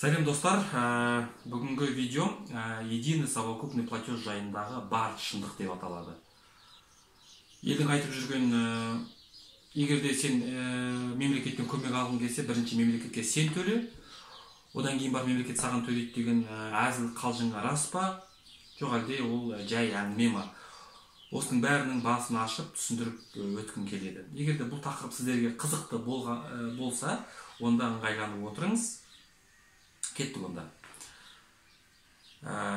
Сәлем достар, бүгінгі видео единый совокупный платеж жайындағы бар шындық деп аталады. Елдің айтып жүрген, егерде сен мемлекеттен көмек алғың келсе, бірінші мемлекетке сен төле, одан кейін бар мемлекет саған төлейді деген әзіл қалжыңға рас па? Жоқ әлде ол жай әңгіме ма? Осының бәрінің басын ашып түсіндіріп өткім келеді. Егерде бұл тақырып сіздерге қызықты болса, онда ыңғайланып отырыңыз. Кеттік онда.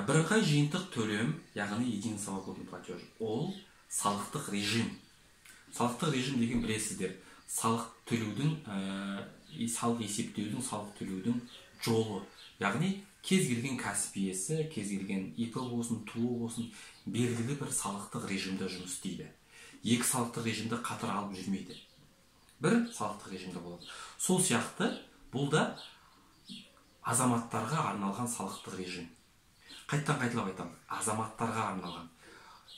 Бірыңғай жиынтық төлем, яғни единый совокупный платеж. Ол салықтық режим. Салықтық режим деген білесіздер. Салық төлеудің, салық есептеудің, салық төлеудің жолы. Яғни кез келген кәсіп иесі, кез келген ИП болсын, ТО болсын, белгілі бір салықтық режимде жұмыс істейді. Екі салықтық режимді қатар алып жүрмейді. Бір салықтық режимде болады. Сол сияқты бұл да азаматтарға арналған салықтық режим. Қайттан қайталап айтамын, азаматтарға арналған.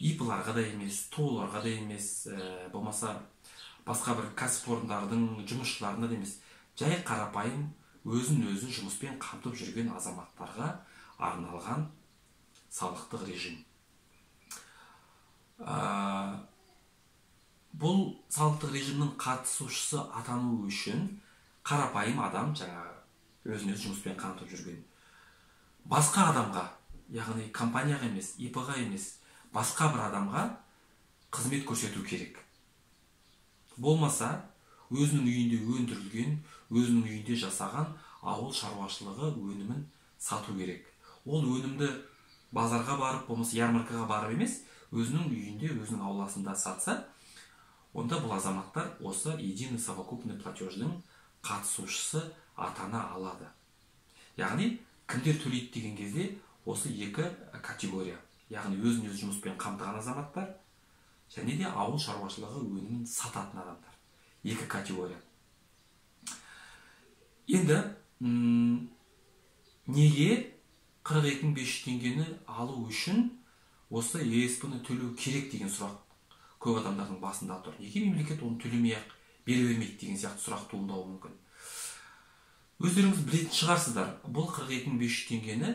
ИП-ларға да емес, ТО-ларға да емес, болмаса басқа бір кәсіпорындардың жұмысшыларына да емес, жай қарапайым өзін-өзі жұмыспен қамтып жүрген азаматтарға арналған салықтық режим. Бұл салықтық режимнің қатысушысы атану үшін қарапайым адам, өзін-өзі жұмыспен қамтып жүрген басқа адамға, яғни компанияға емес, ИП-ға емес, басқа бір адамға қызмет көрсету керек. Болмаса, өзінің үйінде өндірілген, өзінің үйінде жасаған ауыл шаруашылығы өнімін сату керек. Ол өнімді базарға барып, болмаса ярмаркаға барып емес, өзінің үйінде, өзінің ауласында сатса, онда бұл азаматтар осы единый совокупный платеждің қатысушысы атана алады. Яғни, кімдер төлейді деген кезде осы екі категория. Яғни, өзін-өзі жұмыспен қамтыған азаматтар және де ауыл шаруашылығы өнімін сататын адамдар. Екі категория. Енді, неге 42.500 теңгені алу үшін осы ЕСП-ны төлеу керек деген сұрақ көп адамдардың басында тұр. Неге мемлекет оны төлемей-ақ бере бермейді деген сияқты сұрақ туындауы мүмкін. Өздеріңіз білетін шығарсыздар, бұл 42.500 теңгені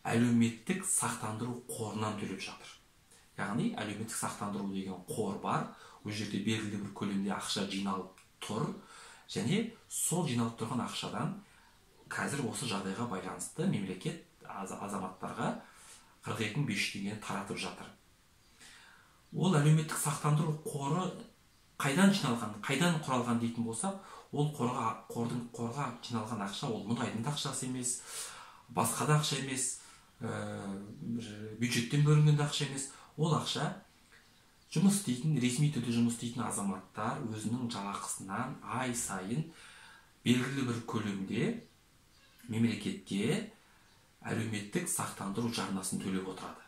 әлеуметтік сақтандыру қорынан төлеп жатыр. Яғни, әлеуметтік сақтандыру деген қор бар, ол жерде белгілі бір көлемде ақша жиналып тұр, және сол жиналып тұрған ақшадан қазір осы жағдайға байланысты мемлекет азаматтарға 42.500 теңгені таратып жатыр. Ол әлеуметтік сақтандыру қоры қайдан жиналған, қайдан құралған дейтін болсақ, ол қорға жиналған ақша, ол мұнайдың ақшасы емес, басқа да ақша емес, бюджеттен бөлінген ақша емес. Ол ақша жұмыс істейтін, ресми түрде жұмыс істейтін азаматтар өзінің жалақысынан ай сайын белгілі бір көлемде мемлекетке әлеуметтік сақтандыру жарнасын төлеп отырады.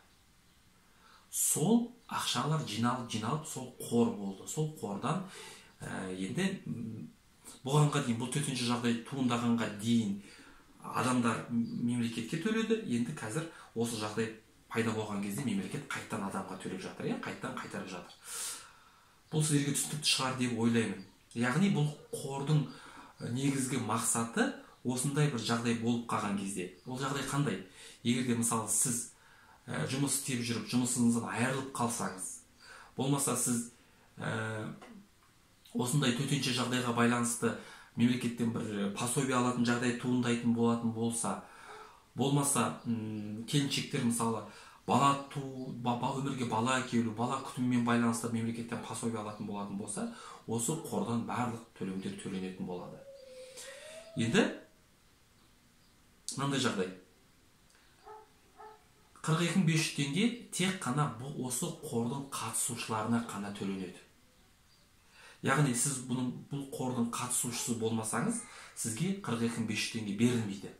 Сол ақшалар жиналып сол қор болды. Сол қордан енді бұғанға дейін, бұл төтенше жағдай туындағанға дейін адамдар мемлекетке төледі. Енді қазір осы жағдай пайда болған кезде мемлекет қайттан адамға төлеп жатыр, қайттан қайтарып жатыр. Бұл сіздерге түсінікті шығар деп ойлаймын. Яғни бұл қордың негізгі мақсаты осындай бір жағдай болып қалған кезде. Ол жағдай қандай? Егерде мысалы сіз жұмыс істеп жүріп, жұмысыңыздан айырылып қалсаңыз, болмаса сіз осындай төтенше жағдайға байланысты мемлекеттен бір пособие алатын жағдай туындайтын болатын болса, болмаса келіншектер мысалы өмірге бала әкелу, бала күтімімен байланысты мемлекеттен пособие алатын болатын болса, осы қордан барлық төлемдер төленетін болады. Енді мынандай жағдай. 42.500 теңге тек қана осы қордың қатысушыларына қана төленеді. Яғни сіз бұл қордың қатысушысы болмасаңыз, сізге 42.500 теңге берілмейді.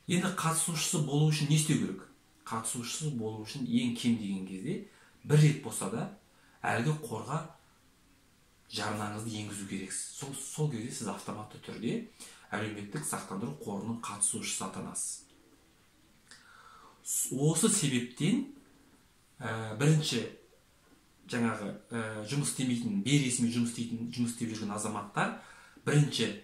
Енді қатысушысы болу үшін не істеу керек? Қатысушысы болу үшін ең кем деген кезде бір рет болса да әлгі қорға жарнаңызды енгізу керексіз. Сол кезде сіз автоматты түрде әлеуметтік сақтандыру қорының қатысушысы атанасыз. Осы себептен бірінші жұмыс істемейтін, бейресми жұмыс істеп жүрген азаматтар бірінші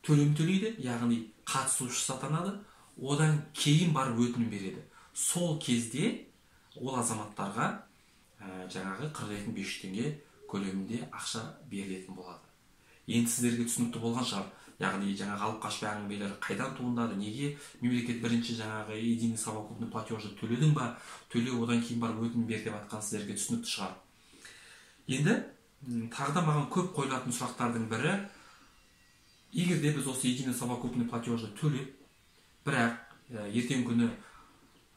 төлем төлейді, яғни қатысушы сатанады, одан кейін барып өтінім береді. Сол кезде ол азаматтарға жаңағы 42.500 теңге көлемінде ақша берілетін болады. Енді сіздерге түсінікті болған шығар. Яғни жаңағы алып қашпа әңгімелер қайдан туындады, неге мемлекет бірінші жаңағы единый совокупный платежды төледің ба, төлеу одан кейін барып өтінім бер деп жатқан сіздерге түсінікті шығар. Енді тағы да маған көп қойылатын сұрақтардың бірі, егер де біз осы единый совокупный платежды төлеп, бірақ ертеңгі күні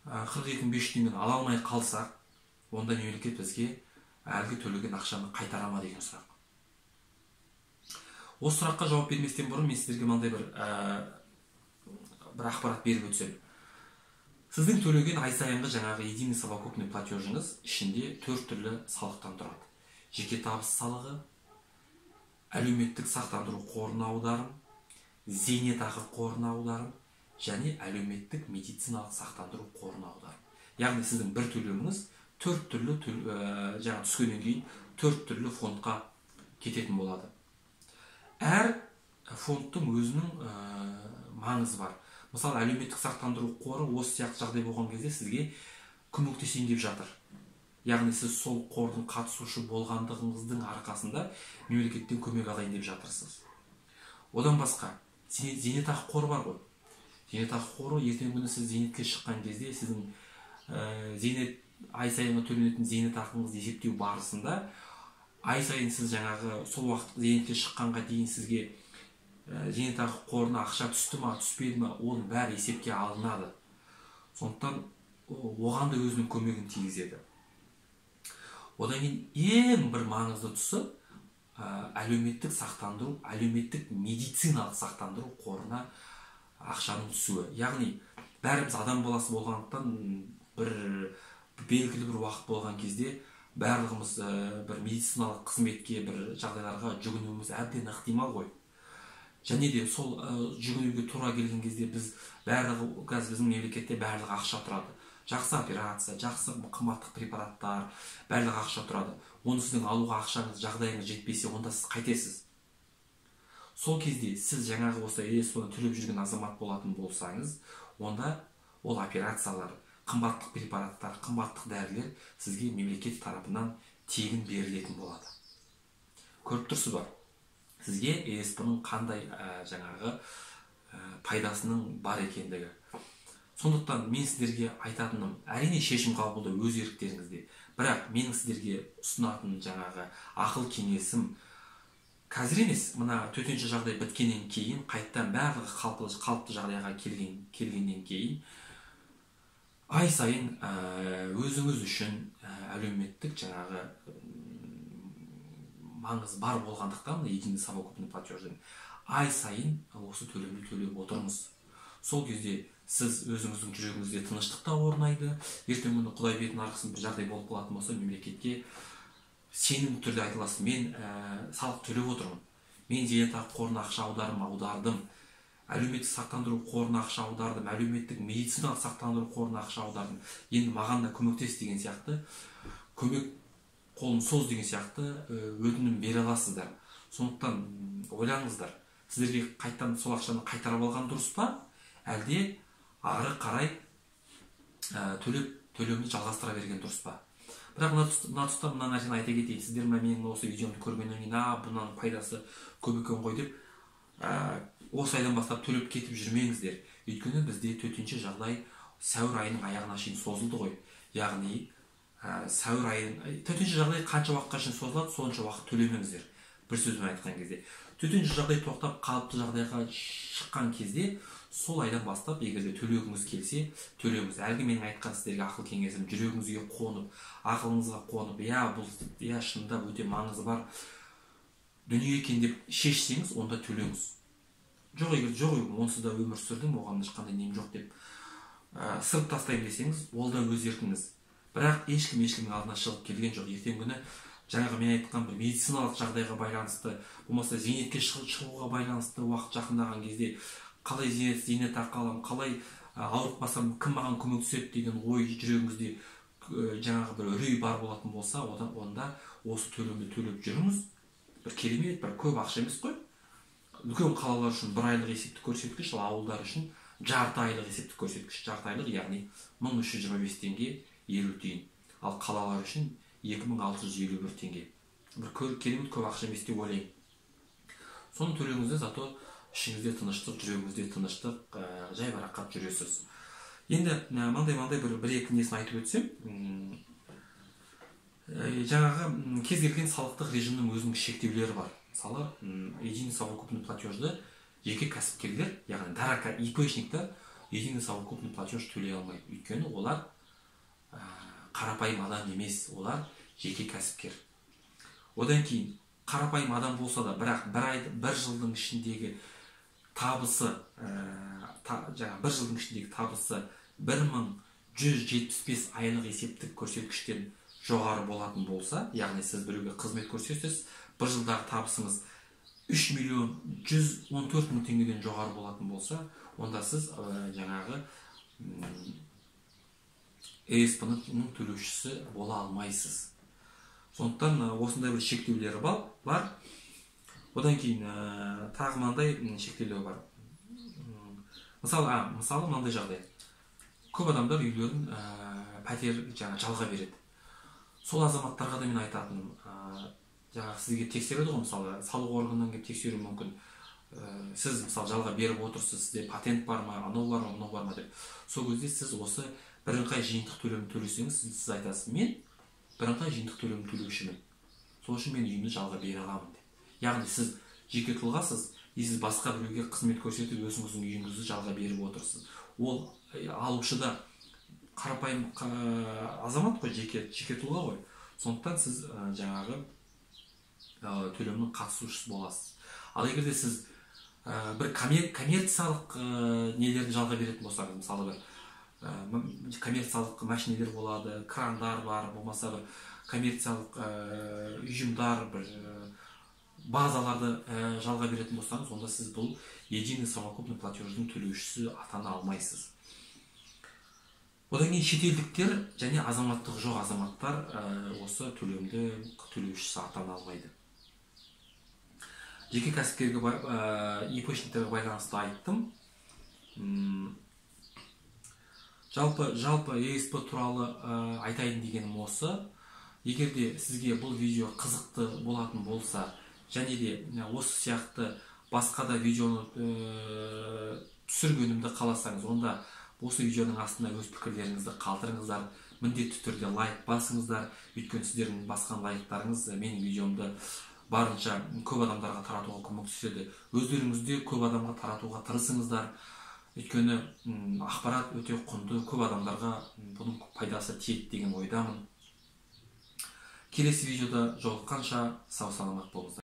42.500 теңгені ала алмай қалсақ, онда мемлекет бізге әлгі төлеген ақшаны қайтара ма деген сұрақ. Осы сұраққа жауап берместен бұрын мен сіздерге мынандай бір ақпарат беріп өтсем. Сіздің төлеген ай сайынғы жаңағы единый совокупный платежыңыз ішінде 4 түрлі салықтан тұрады. Жеке табыс салығы, әлеуметтік сақтандыру қорына аударым, зейнетақы қорына аударым және әлеуметтік медициналық сақтандыру қорына аударым. Яғни сіздің бір төлеміңіз 4 түрлі жаңа түскеннен кейін 4 түрлі фондқа кететін болады. Әр фондтың өзінің маңызы бар. Мысалы, әлеуметтік сақтандыру қоры осы сияқты жағдай болған кезде сізге көмектесейін деп жатыр. Яғни сіз сол қордың қатысушы болғандығыңыздың арқасында мемлекеттен көмек алайын деп жатырсыз. Одан басқа зейнетақы қоры бар ғой. Зейнетақы қоры ертеңгі күні сіз зейнетке шыққан кезде сіздің ай сайынғы төленетін зейнетақыңызды есептеу барысында ай сайын сіз жаңағы сол уақыт зейнетке шыққанға дейін сізге зейнетақы қорына ақша түсті ма, түспеді ма, оның бәрі есепке алынады. Сондықтан оған да өзінің көмегін тигізеді. Одан кейін ең бір маңызды тұсы әлеуметтік сақтандыру, әлеуметтік медициналық сақтандыру қорына ақшаның түсуі. Яғни бәріміз адам баласы болғандықтан бір белгілі бір уақыт болған кезде барлығымыз бір медициналық қызметке, бір жағдайларға жүгінуіміз әбден ықтимал ғой. Және де сол жүгінуге тура келген кезде біз барлығы, қазір біздің мемлекетте барлығы ақша тұрады. Жақсы операция, жақсы қымбаттық препараттар, барлығы ақша тұрады. Оны сіздің алуға ақшаңыз, жағдайыңыз жетпесе, онда сіз қайтесіз. Сол кезде сіз жаңағы осы ЕСП-ны төлеп жүрген азамат болатын болсаңыз, онда ол операциялар, қымбаттық препараттар, қымбаттық дәрілер сізге мемлекет тарапынан тегін берілетін болады. Көріп тұрсыз ба? Сізге ЕСП-ның қандай жаңағы пайдасының бар екендігі. Сондықтан мен сіздерге айтатыным, әрине шешім қабылдау өз еріктеріңізде. Бірақ менің сіздерге ұсынатын жаңағы ақыл кеңесім, қазір емес, мына төтенше жағдай біткеннен кейін, қайттан барлығы қалыпты жағдайға келгеннен кейін, ай сайын өзіңіз үшін әлеуметтік жаңағы маңыз бар болғандықтан, единый совокупный платеждың ай сайын осы төлемді төлеп отырмыз. Сол кезде сіз өзіңіздің жүрегіңізде тыныштық та орнайды. Ертең күні Құдай бетін арқылы бір жағдай болып қалатын болса, мемлекетке сенімді түрде айта аласыз, мен салық төлеп отырмын. Мен зейнетақы қорына ақша аудардым. Әлеуметтік сақтандыру қорына ақша аудардым, әлеуметтік медициналық сақтандыру қорына ақша аудардым. Енді маған да көмектес деген сияқты, көмек қолын соз деген сияқты өтінім бере аласыздар. Сондықтан ойлаңыздар, сіздерге қайттан сол ақшаны қайтарып алған дұрыс па, әлде ары қарай төлемді жалғастыра берген дұрыс па? Бірақ мына тұста мына нәрсені айта кетейін. Сіздер менің осы видеомды көргеннен кейін, бұның пайдасы көп екен ғой деп, осы айдан бастап төлеп кетіп жүрмеңіздер. Өйткені бізде төтенше жағдай сәуір айының аяғына шейін созылды ғой. Яғни сәуір айының төтенше жағдай қанша уақытқа шейін созылады, сонша уақыт төлемеңіздер. Бір сөзбен айтқан кезде, төтенше жағдай тоқтап қалыпты жағдайға шыққан кезде, сол айдан бастап егерде төлегіңіз келсе, төлеңіз. Әлгі менің айтқан сіздерге ақыл кеңесім, жүрегіңізге қонып, ақылыңызға қонып, бұл шынында өте маңызы бар дүние екен деп шешсеңіз, онда төлеңіз. Жоқ, онсыз да өмір сүрдім, оған ешқандай нем жоқ деп сырып тастайын десеңіз, ол да өз еркіңіз. Бірақ ешкімнің алдына шығып келген жоқ. Ертең күні жаңағы мен айтқан бір медициналық жағдайға байланысты, болмаса зейнетке шығуға байланысты уақыт жақындаған кезде қалай зейнетақы аламын, қалай ауырып қалсам кім маған көмектеседі деген ой жүрегіңізде жаңағы бір үрей бар болатын болса, онда осы төлемді төлеп жүріңіз. Бір керемет, бір көп ақша емес қой. үлкен қалалар үшін 1 айлық есептік көрсеткіш, ал ауылдар үшін жарты айлық есептік көрсеткіш. Жарты айлық, яғни 1325 теңге 50 тиын. Ал қалалар үшін 2651 теңге. Бір керемет көп ақша емес деп ойлаймын. Соны төлеңізде, зато ішіңізде тыныштық, жүрегіңізде тыныштық, жайбарақат жүресіз. Енді мынандай бір-екі несін айтып өтсем, жаңағы кез келген салықтық режимнің өзінің шектеулері бар. Мысалы, единый совокупный платежды жеке кәсіпкерлер, яғни дара ИПшниктер единый совокупный платеж төлей алмайды. Өйткені олар қарапайым адам емес, олар жеке кәсіпкер. Одан кейін қарапайым адам болса да, бірақ бір жылдың ішіндегі табысы, бір жылдың ішіндегі табысы 1175 айлық есептік көрсеткіштен жоғары болатын болса, яғни сіз біреуге қызмет көрсетесіз, бір жылдағы табысыңыз 3.114.000 теңгеден жоғары болатын болса, онда сіз жаңағы ЕСП-ның төлеушісі бола алмайсыз. Сондықтан осындай бір шектеулері бар. Одан кейін тағы мынандай шектеулер бар. Мысалы мынандай жағдай. Көп адамдар үйлерін пәтер жалға береді. Сол азаматтарға да мен айтатыным, жаңағы сізге тексереді ғой, мысалы, салық органынан келіп тексеру мүмкін. Сіз мысалы жалға беріп отырсыз, сізде патент бар ма, анау бар ма, мынау бар ма деп. Сол кезде сіз осы бірыңғай жиынтық төлемді төлесеңіз, сіз айтасыз, мен бірыңғай жиынтық төлемді төлеушімін. Сол үшін мен үйімді жалға бере аламын деп. Яғни сіз жеке тұлғасыз, сіз басқа біреуге қызмет көрсетіп, өзіңіздің үйіңізді жалға беріп отырсыз. Ол алушы да қарапайым азамат қой, жеке тұлға ғой. Сондықтан сіз жаңағы төлемнің қатысушысы боласыз. Ал егерде сіз бір коммерциялық нелерді жалға беретін болсаңыз, мысалы бір коммерциялық машинелер болады, крандар бар, болмаса бір коммерциялық ұйымдар, бір базаларды жалға беретін болсаңыз, онда сіз бұл единый совокупный платеждің төлеушісі атана алмайсыз. Одан кейін шетелдіктер және азаматтық жоқ азаматтар осы төлемді төлеушісі атана алмайды. Жеке кәсіпкерге ИПшниктерге байланысты айттым. Жалпы ЕСП туралы айтайын дегенім осы. Егерде сізге бұл видео қызықты болатын болса, және де осы сияқты басқа да видеоны түсіргенімді қаласаңыз, онда осы видеоның астына өз пікірлеріңізді қалдырыңыздар, міндетті түрде лайк басыңыздар. Өйткені сіздердің басқан лайктарыңыз менің видеомды барынша көп адамдарға таратуға көмектеседі. Өздеріңізде көп адамға таратуға тырысыңыздар. Өйткені ақпарат өте құнды, көп адамдарға бұның пайдасы тиеді деген ойдамын. Келесі видеода жолыққанша сау саламат болыңыздар.